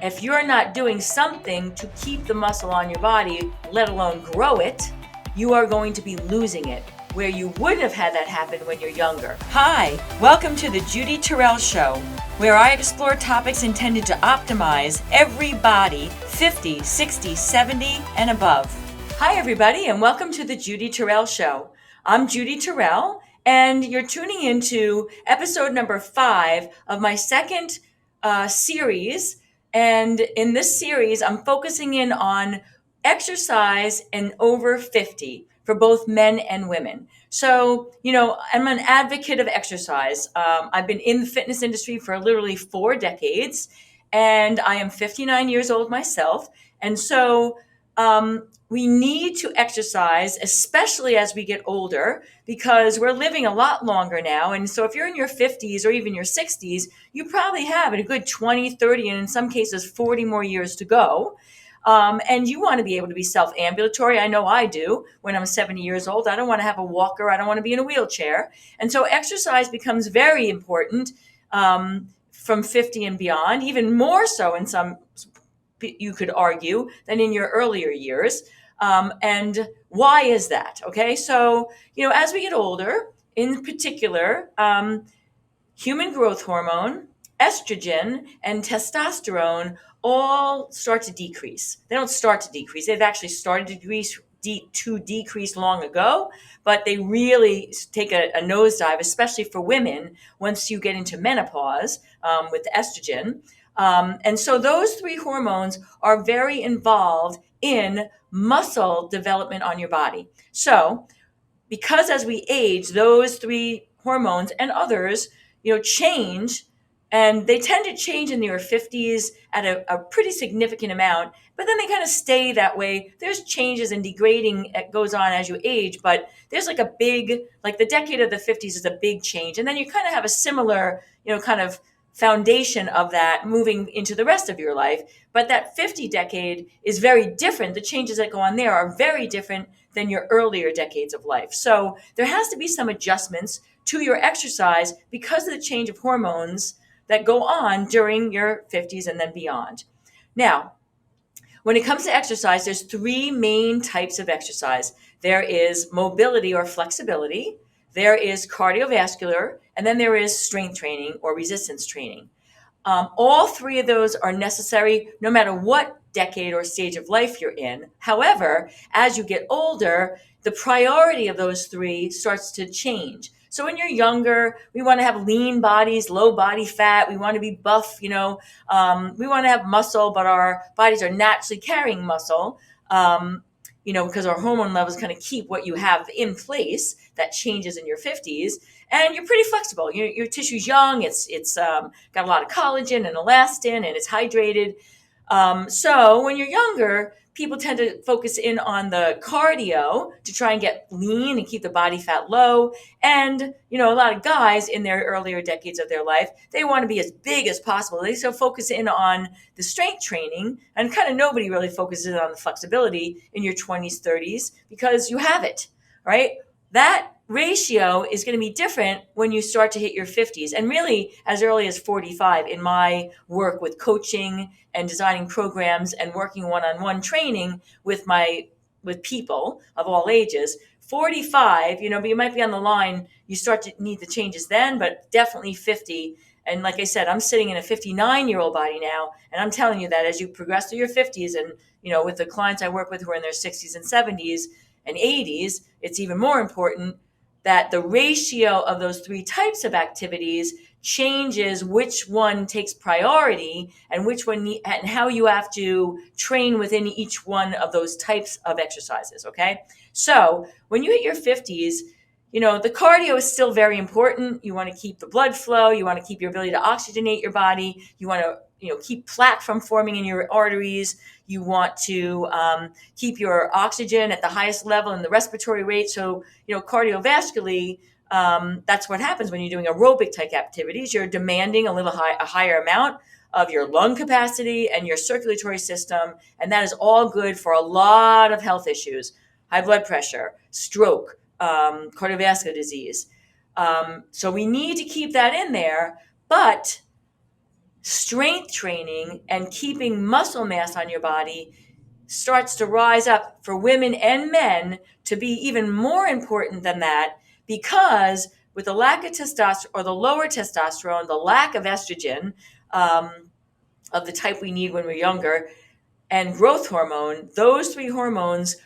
If you're not doing something to keep the muscle on your body, let alone grow it, you are going to be losing it, where you wouldn't have had that happen when you're younger. Hi, welcome to the Judy Terrell Show, where I explore topics intended to optimize every body 50, 60, 70, and above. Hi, everybody, and welcome to the Judy Terrell Show. I'm Judy Terrell, and you're tuning into episode number 5 of my second series. And in this series, I'm focusing in on exercise and over 50 for both men and women. So, I'm an advocate of exercise. I've been in the fitness industry for literally 4 decades, and I am 59 years old myself. And so, we need to exercise, especially as we get older, because we're living a lot longer now. And so if you're in your 50s or even your 60s, you probably have a good 20, 30, and in some cases 40 more years to go. And you want to be able to be self-ambulatory. I know I do. When I'm 70 years old, I don't want to have a walker. I don't want to be in a wheelchair. And so exercise becomes very important from 50 and beyond, even more so in some, you could argue, than in your earlier years. And why is that? Okay, so, as we get older, in particular, human growth hormone, estrogen, and testosterone all start to decrease. They don't start to decrease. They've actually started to decrease long ago, but they really take a nosedive, especially for women, once you get into menopause with estrogen. And so those 3 hormones are very involved in muscle development on your body. So because as we age, those 3 hormones and others, change, and they tend to change in your 50s at a pretty significant amount, but then they kind of stay that way. There's changes and degrading that goes on as you age, but there's like the decade of the 50s is a big change. And then you kind of have a similar, kind of foundation of that moving into the rest of your life. But that 50 decade is very different. The changes that go on there are very different than your earlier decades of life. So there has to be some adjustments to your exercise because of the change of hormones that go on during your 50s and then beyond. Now, when it comes to exercise, there's 3 main types of exercise. There is mobility or flexibility, there is cardiovascular, and then there is strength training or resistance training. All 3 of those are necessary no matter what decade or stage of life you're in. However, as you get older, the priority of those 3 starts to change. So when you're younger, we want to have lean bodies, low body fat. We want to be buff, we want to have muscle, but our bodies are naturally carrying muscle, because our hormone levels kind of keep what you have in place. That changes in your 50s. And you're pretty flexible. Your tissue's young. It's got a lot of collagen and elastin, and it's hydrated. So when you're younger, people tend to focus in on the cardio to try and get lean and keep the body fat low. And, a lot of guys in their earlier decades of their life, they want to be as big as possible. They still focus in on the strength training, and kind of nobody really focuses on the flexibility in your 20s, 30s, because you have it, right? That ratio is going to be different when you start to hit your 50s, and really as early as 45 in my work with coaching and designing programs and working one-on-one training with people of all ages. 45, but you might be on the line, you start to need the changes then, but definitely 50. And like I said, I'm sitting in a 59-year-old body now, and I'm telling you that as you progress through your 50s, and with the clients I work with who are in their 60s and 70s and 80s, it's even more important that the ratio of those 3 types of activities changes which one takes priority and which one and how you have to train within each one of those types of exercises. Okay. So when you hit your 50s, the cardio is still very important. You want to keep the blood flow. You want to keep your ability to oxygenate your body. You want to, keep plaque from forming in your arteries. You want to keep your oxygen at the highest level and the respiratory rate. So, cardiovascularly, that's what happens when you're doing aerobic type activities. You're demanding a higher amount of your lung capacity and your circulatory system. And that is all good for a lot of health issues: high blood pressure, stroke, cardiovascular disease. So we need to keep that in there, but strength training and keeping muscle mass on your body starts to rise up for women and men to be even more important than that, because with the lack of testosterone, or the lower testosterone, the lack of estrogen, um, of the type we need when we're younger, and growth hormone, those three hormones,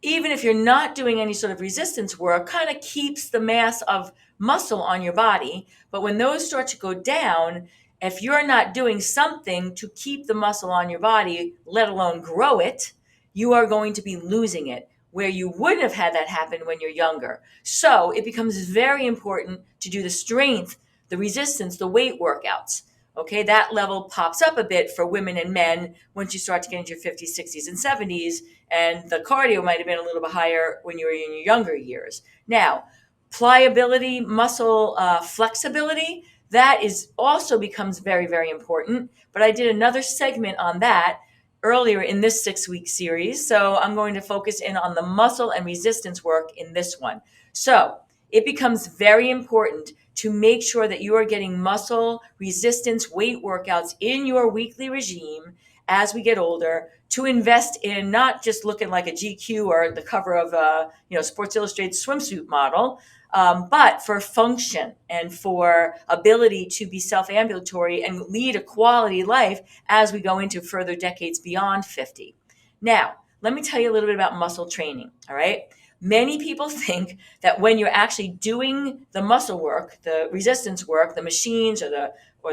even if you're not doing any sort of resistance work, kind of keeps the mass of muscle on your body. But when those start to go down, if you're not doing something to keep the muscle on your body, let alone grow it, you are going to be losing it, where you wouldn't have had that happen when you're younger. So it becomes very important to do the strength, the resistance, the weight workouts. Okay, that level pops up a bit for women and men once you start to get into your 50s, 60s, and 70s, and the cardio might have been a little bit higher when you were in your younger years. Now, pliability, muscle flexibility, that is also becomes very, very important. But I did another segment on that earlier in this 6-week series. So I'm going to focus in on the muscle and resistance work in this one. So it becomes very important to make sure that you are getting muscle resistance weight workouts in your weekly regime as we get older, to invest in not just looking like a GQ or the cover of a Sports Illustrated swimsuit model, but for function and for ability to be self-ambulatory and lead a quality life as we go into further decades beyond 50. Now, let me tell you a little bit about muscle training, all right? Many people think that when you're actually doing the muscle work, the resistance work, the machines or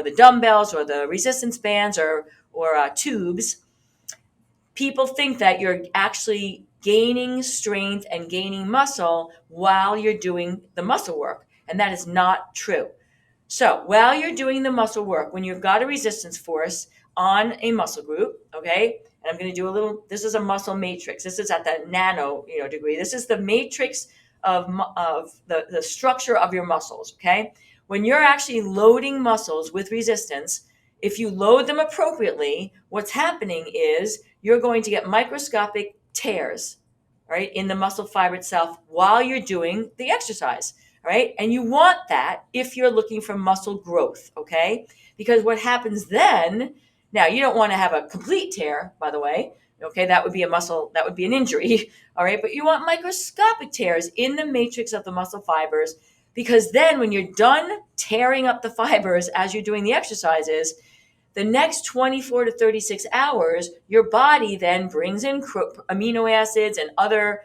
the dumbbells or the resistance bands or tubes, people think that you're actually gaining strength and gaining muscle while you're doing the muscle work. And that is not true. So while you're doing the muscle work, when you've got a resistance force on a muscle group, okay, and I'm going to do this is a muscle matrix. This is at the nano degree. This is the matrix of the structure of your muscles, okay? When you're actually loading muscles with resistance, if you load them appropriately, what's happening is you're going to get microscopic tears, right, in the muscle fiber itself while you're doing the exercise, right? And you want that if you're looking for muscle growth, okay? Because what happens then, now you don't want to have a complete tear, by the way, okay? That would be an injury, all right? But you want microscopic tears in the matrix of the muscle fibers, because then when you're done tearing up the fibers as you're doing the exercises, the next 24 to 36 hours, your body then brings in amino acids and other,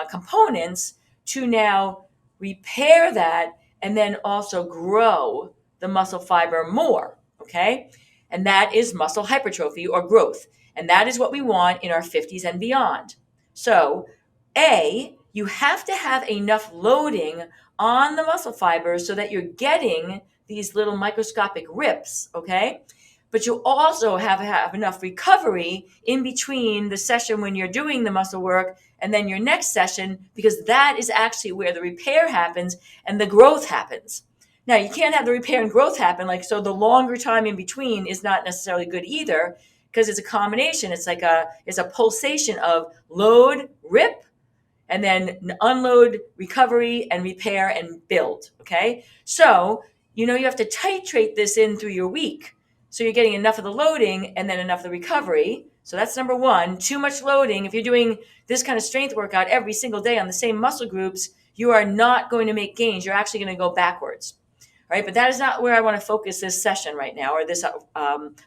components to now repair that and then also grow the muscle fiber more, okay? And that is muscle hypertrophy or growth. And that is what we want in our 50s and beyond. So, you have to have enough loading on the muscle fibers so that you're getting these little microscopic rips, okay? But you also have enough recovery in between the session when you're doing the muscle work and then your next session, because that is actually where the repair happens and the growth happens. Now, you can't have the repair and growth happen, so the longer time in between is not necessarily good either, because it's a combination. It's a pulsation of load, rip, and then unload, recovery, and repair and build, okay? So, you have to titrate this in through your week. So you're getting enough of the loading and then enough of the recovery. So that's number one. Too much loading. If you're doing this kind of strength workout every single day on the same muscle groups, you are not going to make gains. You're actually going to go backwards. All right, but that is not where I want to focus this session right now, or this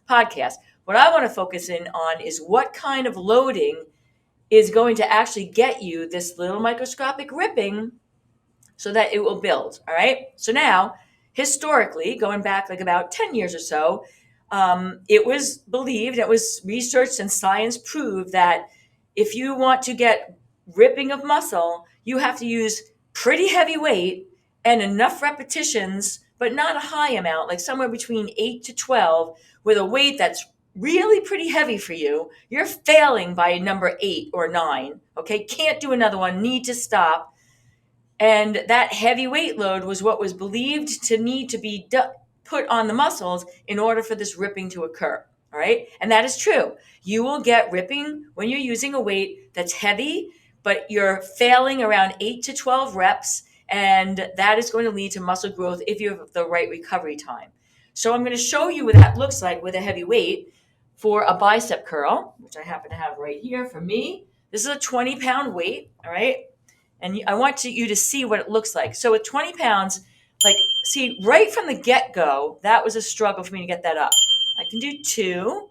podcast. What I want to focus in on is what kind of loading is going to actually get you this little microscopic ripping so that it will build. All right. So now, historically, going back like about 10 years or so, it was believed, it was researched and science proved that if you want to get ripping of muscle, you have to use pretty heavy weight and enough repetitions, but not a high amount, like somewhere between 8 to 12, with a weight that's really pretty heavy for you. You're failing by number 8 or 9, okay? Can't do another one, need to stop. And that heavy weight load was what was believed to need to be put on the muscles in order for this ripping to occur, all right? And that is true. You will get ripping when you're using a weight that's heavy, but you're failing around 8 to 12 reps, and that is going to lead to muscle growth if you have the right recovery time. So I'm going to show you what that looks like with a heavy weight for a bicep curl, which I happen to have right here for me. This is a 20-pound weight, all right? And I want you to see what it looks like. So with 20 pounds, like, see, right from the get-go, that was a struggle for me to get that up. I can do 2,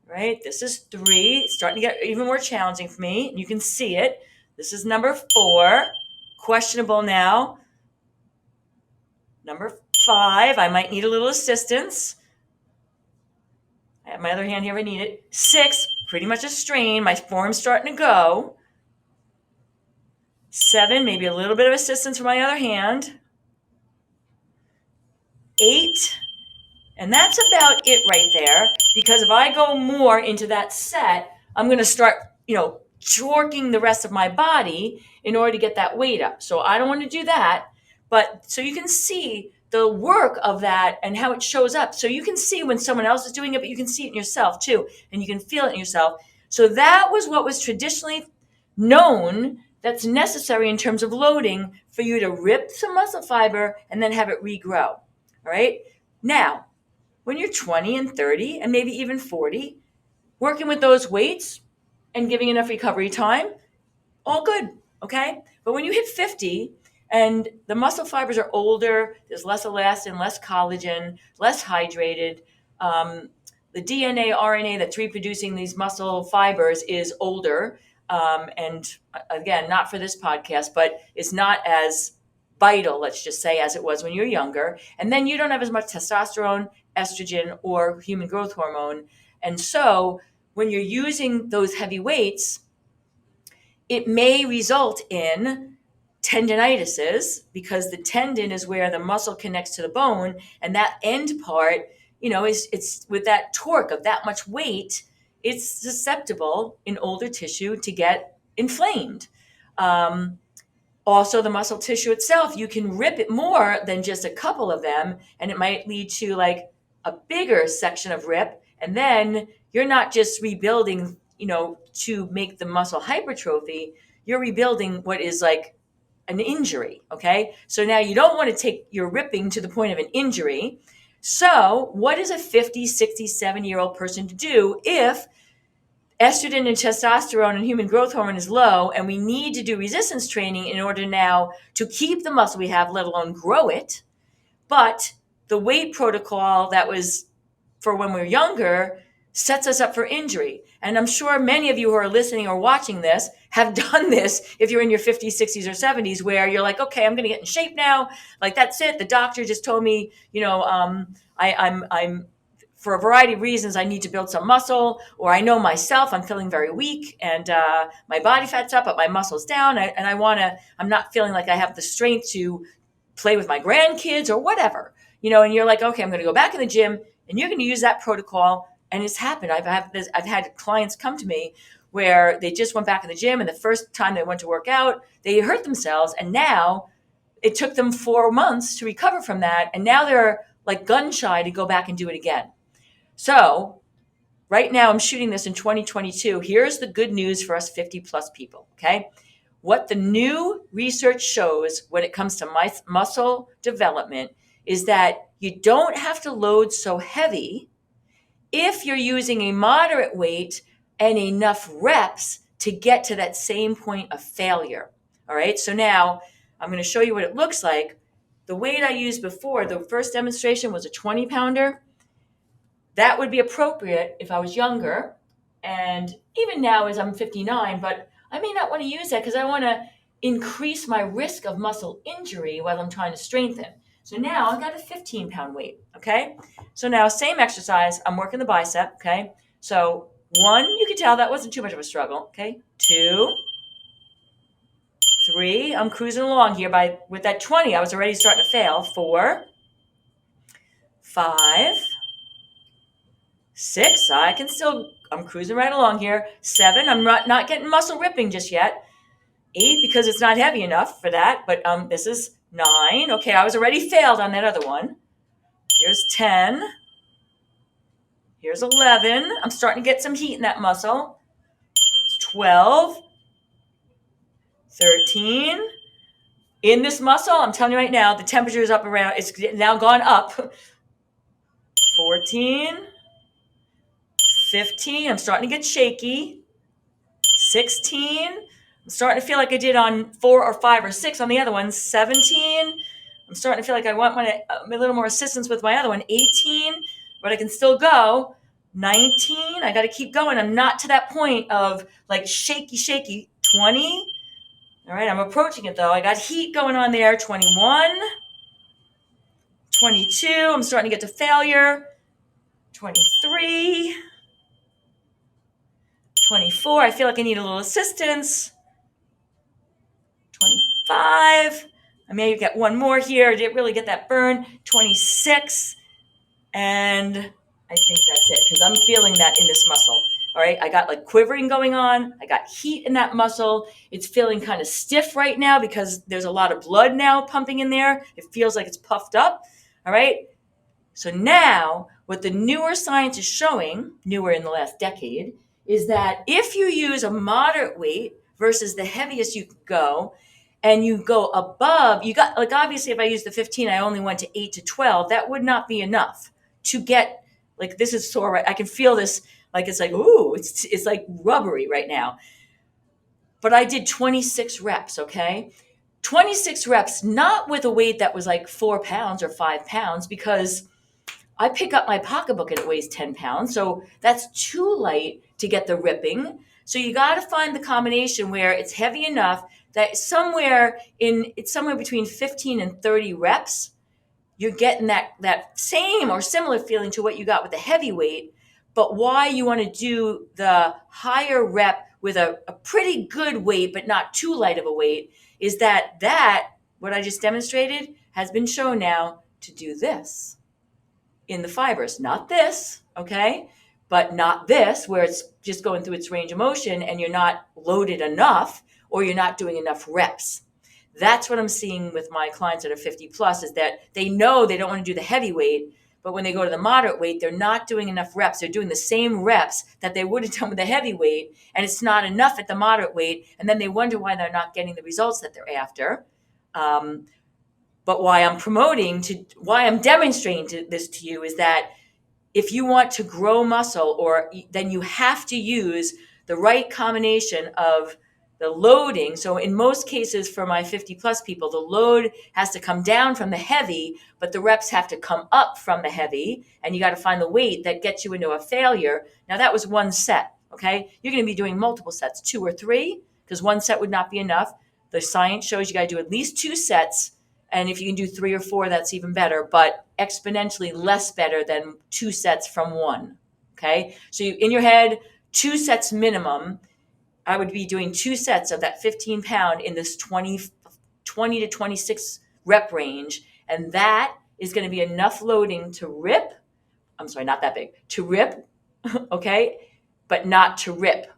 right? This is 3. It's starting to get even more challenging for me. You can see it. This is number 4. Questionable now. Number 5, I might need a little assistance. I have my other hand here if I need it. 6, pretty much a strain. My forearm's starting to go. 7, maybe a little bit of assistance from my other hand. 8, and that's about it right there, because if I go more into that set, I'm going to start, torquing the rest of my body in order to get that weight up. So I don't want to do that. But so you can see the work of that and how it shows up. So you can see when someone else is doing it, but you can see it in yourself too, and you can feel it in yourself. So that was what was traditionally known that's necessary in terms of loading for you to rip some muscle fiber and then have it regrow. All right. Now, when you're 20 and 30 and maybe even 40, working with those weights and giving enough recovery time, all good, okay? But when you hit 50 and the muscle fibers are older, there's less elastin, less collagen, less hydrated, the DNA, RNA that's reproducing these muscle fibers is older, and again, not for this podcast, but it's not as vital, let's just say, as it was when you're younger. And then you don't have as much testosterone, estrogen, or human growth hormone. And so when you're using those heavy weights, it may result in tendinitises, because the tendon is where the muscle connects to the bone, and that end part, it's with that torque of that much weight, it's susceptible in older tissue to get inflamed. Also, the muscle tissue itself, you can rip it more than just a couple of them, and it might lead to like a bigger section of rip, and then you're not just rebuilding, to make the muscle hypertrophy, you're rebuilding what is like an injury, okay? So now you don't want to take your ripping to the point of an injury. So what is a 50, 60, 70-year-old person to do if estrogen and testosterone and human growth hormone is low, and we need to do resistance training in order now to keep the muscle we have, let alone grow it? But the weight protocol that was for when we're younger sets us up for injury. And I'm sure many of you who are listening or watching this have done this if you're in your 50s, 60s, or 70s, where you're like, okay, I'm going to get in shape now. Like, that's it. The doctor just told me, I'm for a variety of reasons, I need to build some muscle, or I know myself, I'm feeling very weak, and my body fat's up, but my muscle's down, and I'm not feeling like I have the strength to play with my grandkids or whatever, and you're like, okay, I'm going to go back in the gym, and you're going to use that protocol. And it's happened. I've had clients come to me where they just went back in the gym, and the first time they went to work out, they hurt themselves, and now it took them 4 months to recover from that, and now they're like gun shy to go back and do it again. So right now I'm shooting this in 2022. Here's the good news for us 50 plus people, okay? What the new research shows when it comes to muscle development is that you don't have to load so heavy if you're using a moderate weight and enough reps to get to that same point of failure. All right, so now I'm going to show you what it looks like. The weight I used before, the first demonstration, was a 20-pounder. That would be appropriate if I was younger, and even now as I'm 59, but I may not want to use that because I want to increase my risk of muscle injury while I'm trying to strengthen. So now I've got a 15-pound weight, okay? So now same exercise, I'm working the bicep, okay? So 1, you can tell that wasn't too much of a struggle, okay? 2, 3, I'm cruising along here with that 20, I was already starting to fail. 4, 5, 6, I'm cruising right along here. 7, I'm not getting muscle ripping just yet. 8, because it's not heavy enough for that, but this is 9. Okay, I was already failed on that other one. Here's 10. Here's 11. I'm starting to get some heat in that muscle. 12. 13. In this muscle, I'm telling you right now, the temperature is up around, it's now gone up. 14, 15. I'm starting to get shaky. 16. I'm starting to feel like I did on 4 or 5 or 6 on the other one. 17. I'm starting to feel like I want a little more assistance with my other one. 18, but I can still go. 19, I got to keep going. I'm not to that point of like shaky. 20. All right, I'm approaching it though. I got heat going on there. 21. 22, I'm starting to get to failure. 23. 24, I feel like I need a little assistance. 25, I may get one more here. I didn't really get that burn. 26, and I think that's it because I'm feeling that in this muscle. All right, I got like quivering going on. I got heat in that muscle. It's feeling kind of stiff right now because there's a lot of blood now pumping in there. It feels like it's puffed up. All right, so now what the newer science is showing, newer in the last decade, is that if you use a moderate weight versus the heaviest you can go, and you go above, you got, like, obviously if I use the 15, I only went to 8 to 12, that would not be enough to get, like, this is sore, right? I can feel this, like, it's like, ooh, it's like rubbery right now. But I did 26 reps, okay? 26 reps, not with a weight that was like 4 pounds or 5 pounds, because I pick up my pocketbook and it weighs 10 pounds. So that's too light to get the ripping. So you got to find the combination where it's heavy enough that it's somewhere between 15 and 30 reps. You're getting that same or similar feeling to what you got with the heavy weight. But why you want to do the higher rep with a pretty good weight, but not too light of a weight, is that what I just demonstrated has been shown now to do this in the fibers, not this, okay? But not this, where it's just going through its range of motion and you're not loaded enough or you're not doing enough reps. That's what I'm seeing with my clients that are 50 plus, is that they know they don't want to do the heavy weight, but when they go to the moderate weight, they're not doing enough reps. They're doing the same reps that they would have done with the heavy weight, and it's not enough at the moderate weight, and then they wonder why they're not getting the results that they're after. But why I'm demonstrating this to you is that if you want to grow muscle, then you have to use the right combination of the loading. So in most cases for my 50 plus people, the load has to come down from the heavy, but the reps have to come up from the heavy, and you got to find the weight that gets you into a failure. Now that was one set, okay? You're going to be doing multiple sets, 2 or 3, because one set would not be enough. The science shows you got to do at least 2 sets. And if you can do 3 or 4, that's even better, but exponentially less better than 2 sets from 1, okay? So in your head, 2 sets minimum. I would be doing 2 sets of that 15 pound in this 20 to 26 rep range. And that is going to be enough loading to rip. I'm sorry, not that big, to rip, okay? But not to rip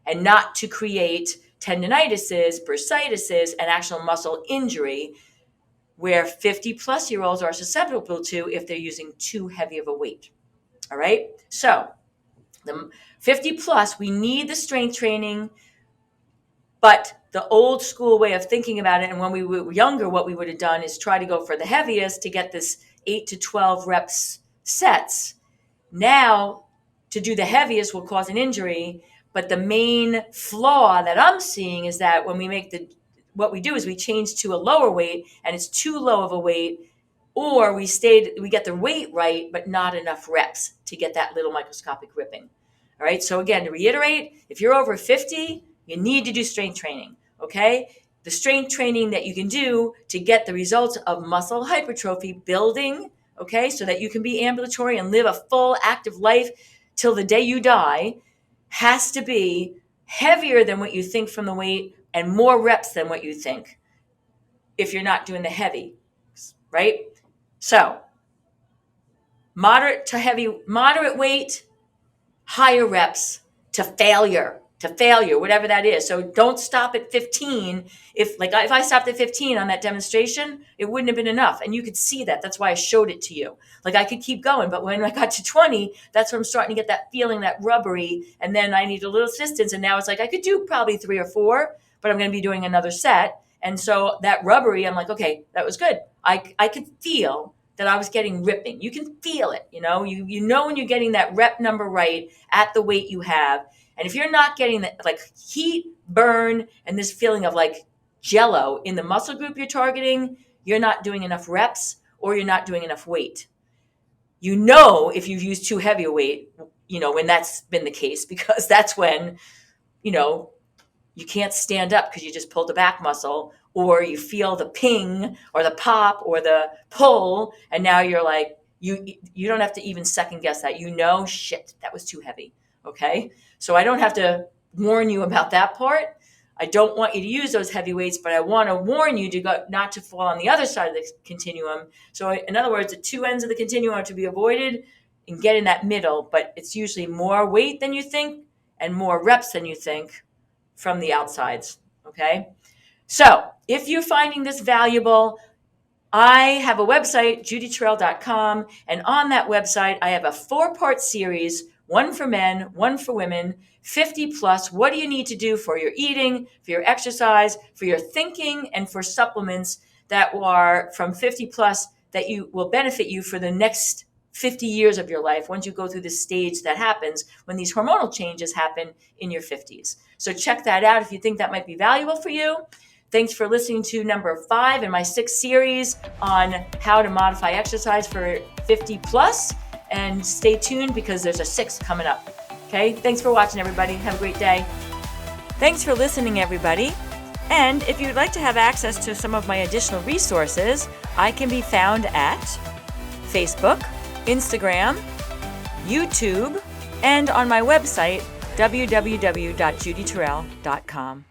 and not to create tendonitises, bursitis, and actual muscle injury, where 50 plus year olds are susceptible to if they're using too heavy of a weight. All right. So the 50 plus, we need the strength training, but the old school way of thinking about it, and when we were younger, what we would have done is try to go for the heaviest to get this 8 to 12 reps sets. Now, to do the heaviest will cause an injury, but the main flaw that I'm seeing is that when we make what we do is we change to a lower weight and it's too low of a weight, or we get the weight right, but not enough reps to get that little microscopic ripping. All right. So again, to reiterate, if you're over 50, you need to do strength training. Okay. The strength training that you can do to get the results of muscle hypertrophy building. Okay. So that you can be ambulatory and live a full active life till the day you die, has to be heavier than what you think from the weight and more reps than what you think if you're not doing the heavy, right? So moderate weight, higher reps to failure, whatever that is. So don't stop at 15. If I stopped at 15 on that demonstration, it wouldn't have been enough. And you could see that. That's why I showed it to you. Like, I could keep going, but when I got to 20, that's where I'm starting to get that feeling, that rubbery. And then I need a little assistance. And now it's like, I could do probably 3 or 4, but I'm going to be doing another set. And so that rubbery, I'm like, okay, that was good. I could feel that I was getting ripping. You can feel it, you know when you're getting that rep number right at the weight you have. And if you're not getting that like heat, burn, and this feeling of like jello in the muscle group you're targeting, you're not doing enough reps or you're not doing enough weight. If you've used too heavy a weight, when that's been the case, because that's when, you can't stand up because you just pulled the back muscle, or you feel the ping or the pop or the pull, and now you're like, you don't have to even second guess that. Shit, that was too heavy. Okay? So I don't have to warn you about that part. I don't want you to use those heavy weights, but I want to warn you not to fall on the other side of the continuum. So in other words, the two ends of the continuum are to be avoided and get in that middle, but it's usually more weight than you think and more reps than you think from the outsides. Okay? So if you're finding this valuable, I have a website, judyterrell.com, and on that website, I have a 4-part series, one for men, one for women, 50 plus. What do you need to do for your eating, for your exercise, for your thinking, and for supplements that are from 50 plus that will benefit you for the next 50 years of your life once you go through this stage that happens when these hormonal changes happen in your 50s. So check that out if you think that might be valuable for you. Thanks for listening to number 5 in my 6th series on how to modify exercise for 50 plus. And stay tuned because there's a 6th coming up. Okay? Thanks for watching, everybody. Have a great day. Thanks for listening, everybody. And if you'd like to have access to some of my additional resources, I can be found at Facebook, Instagram, YouTube, and on my website, www.judyterrell.com.